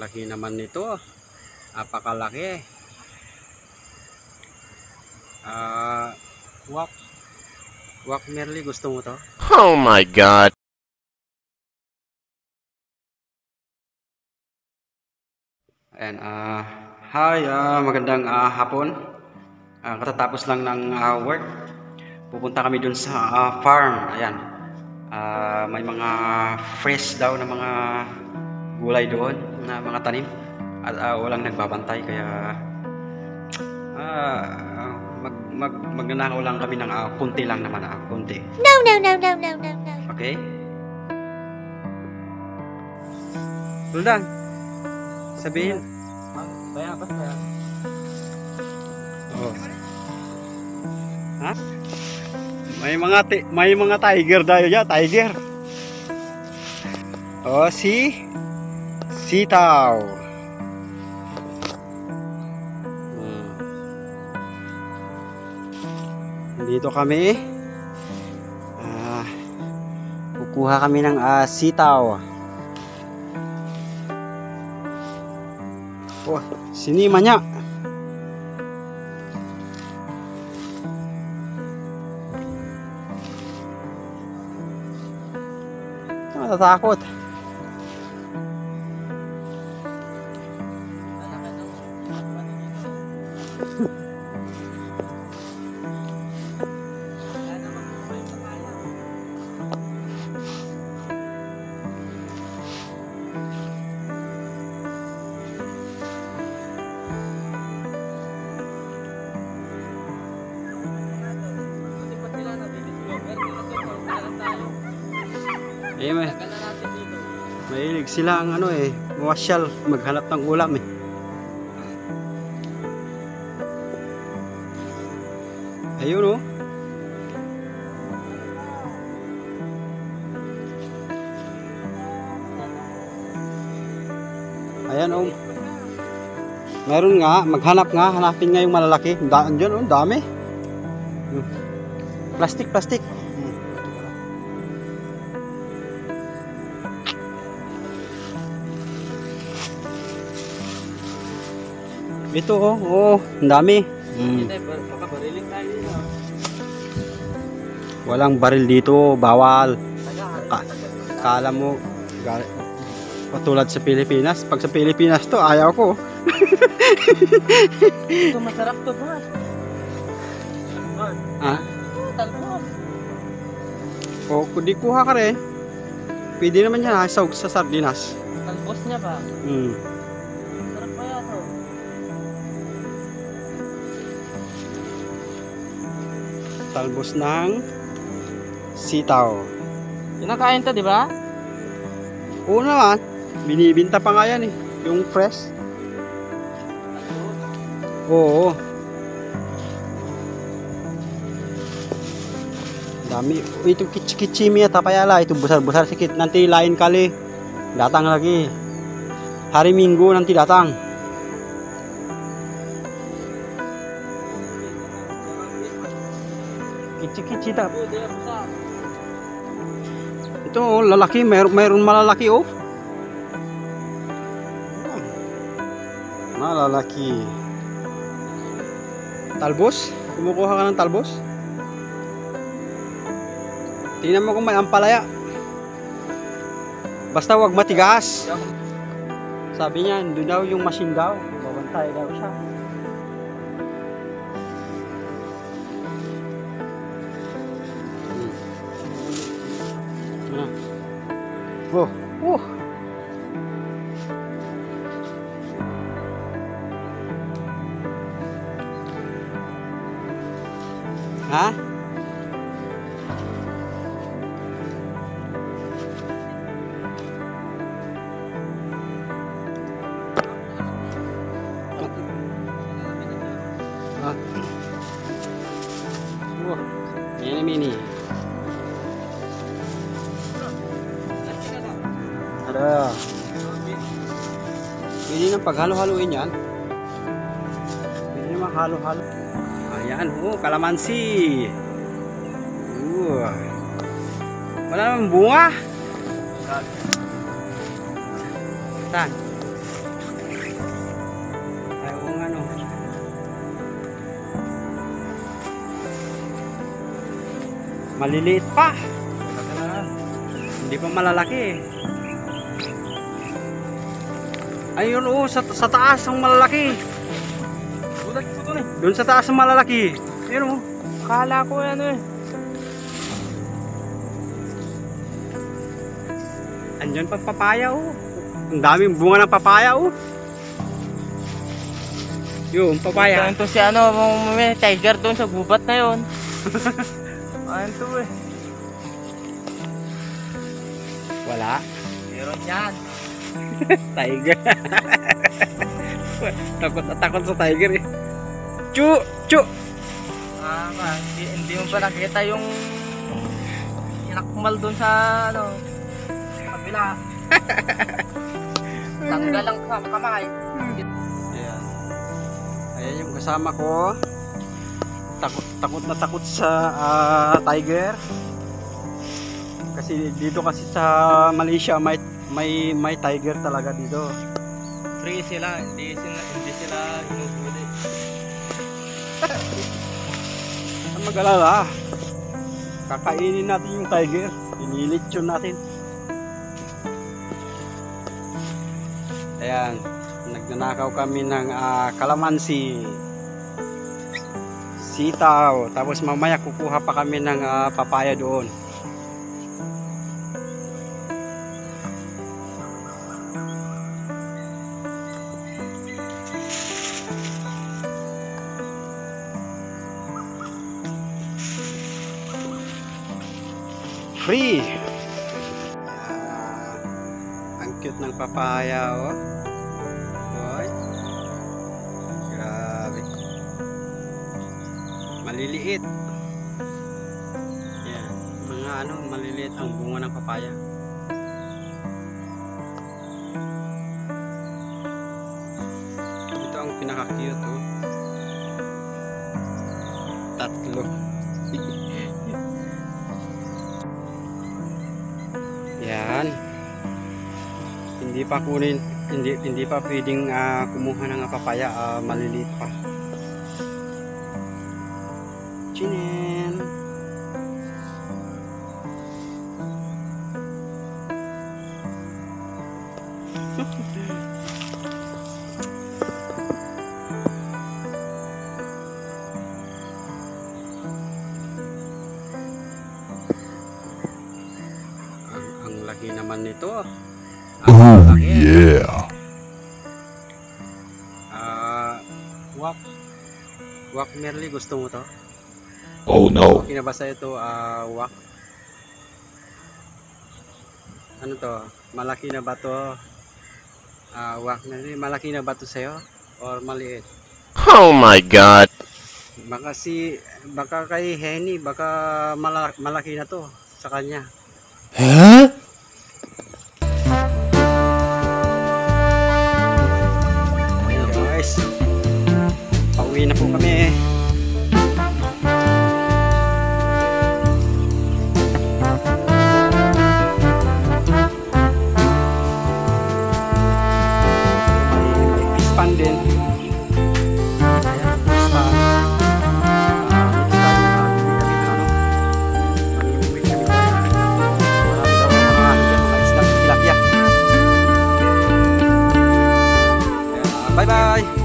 Laki naman nito. Napakalaki. Wak Merly, gusto mo to? Oh my God. Ayan, hi, magandang hapon. Katatapos lang ng work. Pupunta kami dun sa farm. Ayan. May mga fresh daw na mga gulay doon, na mga tanim. At walang nagbabantay, kaya magnanakaw lang kami ng kunti lang naman, kunti. No, no, no, no, no, no, no. Okay? Roldan, sabihin. Bayabas na yan. Oh. Ha? May mga tiger dayo ya, tiger. Oh, sitaw. Dito kami. Kukuha kami ng sitaw. Oh, sinima niya. Natatakot. Eh, mahilig sila ang mawasyal, maghanap ng ulam eh. Ayun oh. Ayan oh. Meron nga, maghanap nga, hanapin nga yung malalaki. Diyan oh, dami. Plastic. Ito oh, ang dami. Makabariling tayo dito. Walang baril dito, bawal. Kala mo patulad sa Pilipinas. Pag sa Pilipinas to, ayaw ko. Ito masarap to, bro. Ha? Talbos. O, kung di kuha ka rin, pwede naman yan sa sardinas. Talbos niya ba? Sarap pa yan to. Talbos ng sitaw. Kinakain to, di ba? Oo naman, binibinta pa nga yan eh, yung fresh. Oo. Dami. Itu kichimi ya tapayala, itu besar-besar sedikit, nanti lain kali datang lagi. Hari Minggu nanti datang. Kichi tak. Ito oh, lalaki, mayroon malalaki oh. Malalaki. Talbos? Kumukuha ka ng talbos? Tingnan mo kung may ampalaya. Basta wag matigas. Sabi niya, doon daw yung machine daw. Babantay daw siya. Oh. Ha? Mini. Ada. Pwede nang paghalo-haloin yan. Pwede naman halo-halo. Ayan, kalamansi. Wala namang bunga. Saan? maliliit pa. Laki na. Hindi pa malalaki eh. Ayun oh, sa taas ang malalaki. Gulat ko dun eh. Doon sa taas ang malalaki. Ayun oh. Akala ko ano eh. Andyan pa papaya oh. Ang daming bunga ng papaya oh. Yung papaya. Ito si ano, may tiger doon sa gubat na yun. Ano to eh. Wala. Meron yan. Tiger. Takot na takot sa tiger eh. Chu! Chu! Hindi mo pa nakita yung inakmal doon sa ano, kabila. Tanggal lang kamay. Ayan. Ayan yung kasama ko. Takot na takot sa tiger. Kasi dito kasi sa Malaysia may tiger talaga dito. Free sila, hindi sila inuhuli. Ang mag-alala. Kakainin natin yung tiger. Inilitsyon natin. Ayan. Nagnanakaw kami ng kalamansi. Sitaw. Tapos mamaya kukuha pa kami ng papaya doon. Free! Ang cute ng papaya oh. Oy. Grabe. Maliliit. Yan. Mga ano, maliliit ang bunga ng papaya. Ito ang pinaka-cute oh. Tatlo. Yan. Hindi pa pwedeng kumuha ng papaya, maliliit pa. Chinen. Ang laki naman nito. Oh yeah. Wak Merly, gusto mo to? Oh no. Okay na ba sa'yo ito, wak? Ano to? Malaki na ba to? Wak Merly, malaki na ba to sa'yo? Or maliit? Oh my god. Baka kay Henny, baka malaki na to sa kanya. Huh? Ayun guys, pauwi na po kami. May fish pan din. Ayan, fish pan. Next time, bibili kami ng ano, manginginig kami tayo. Marami daw mga ano dyan, mga isda, tilapia. Bye bye!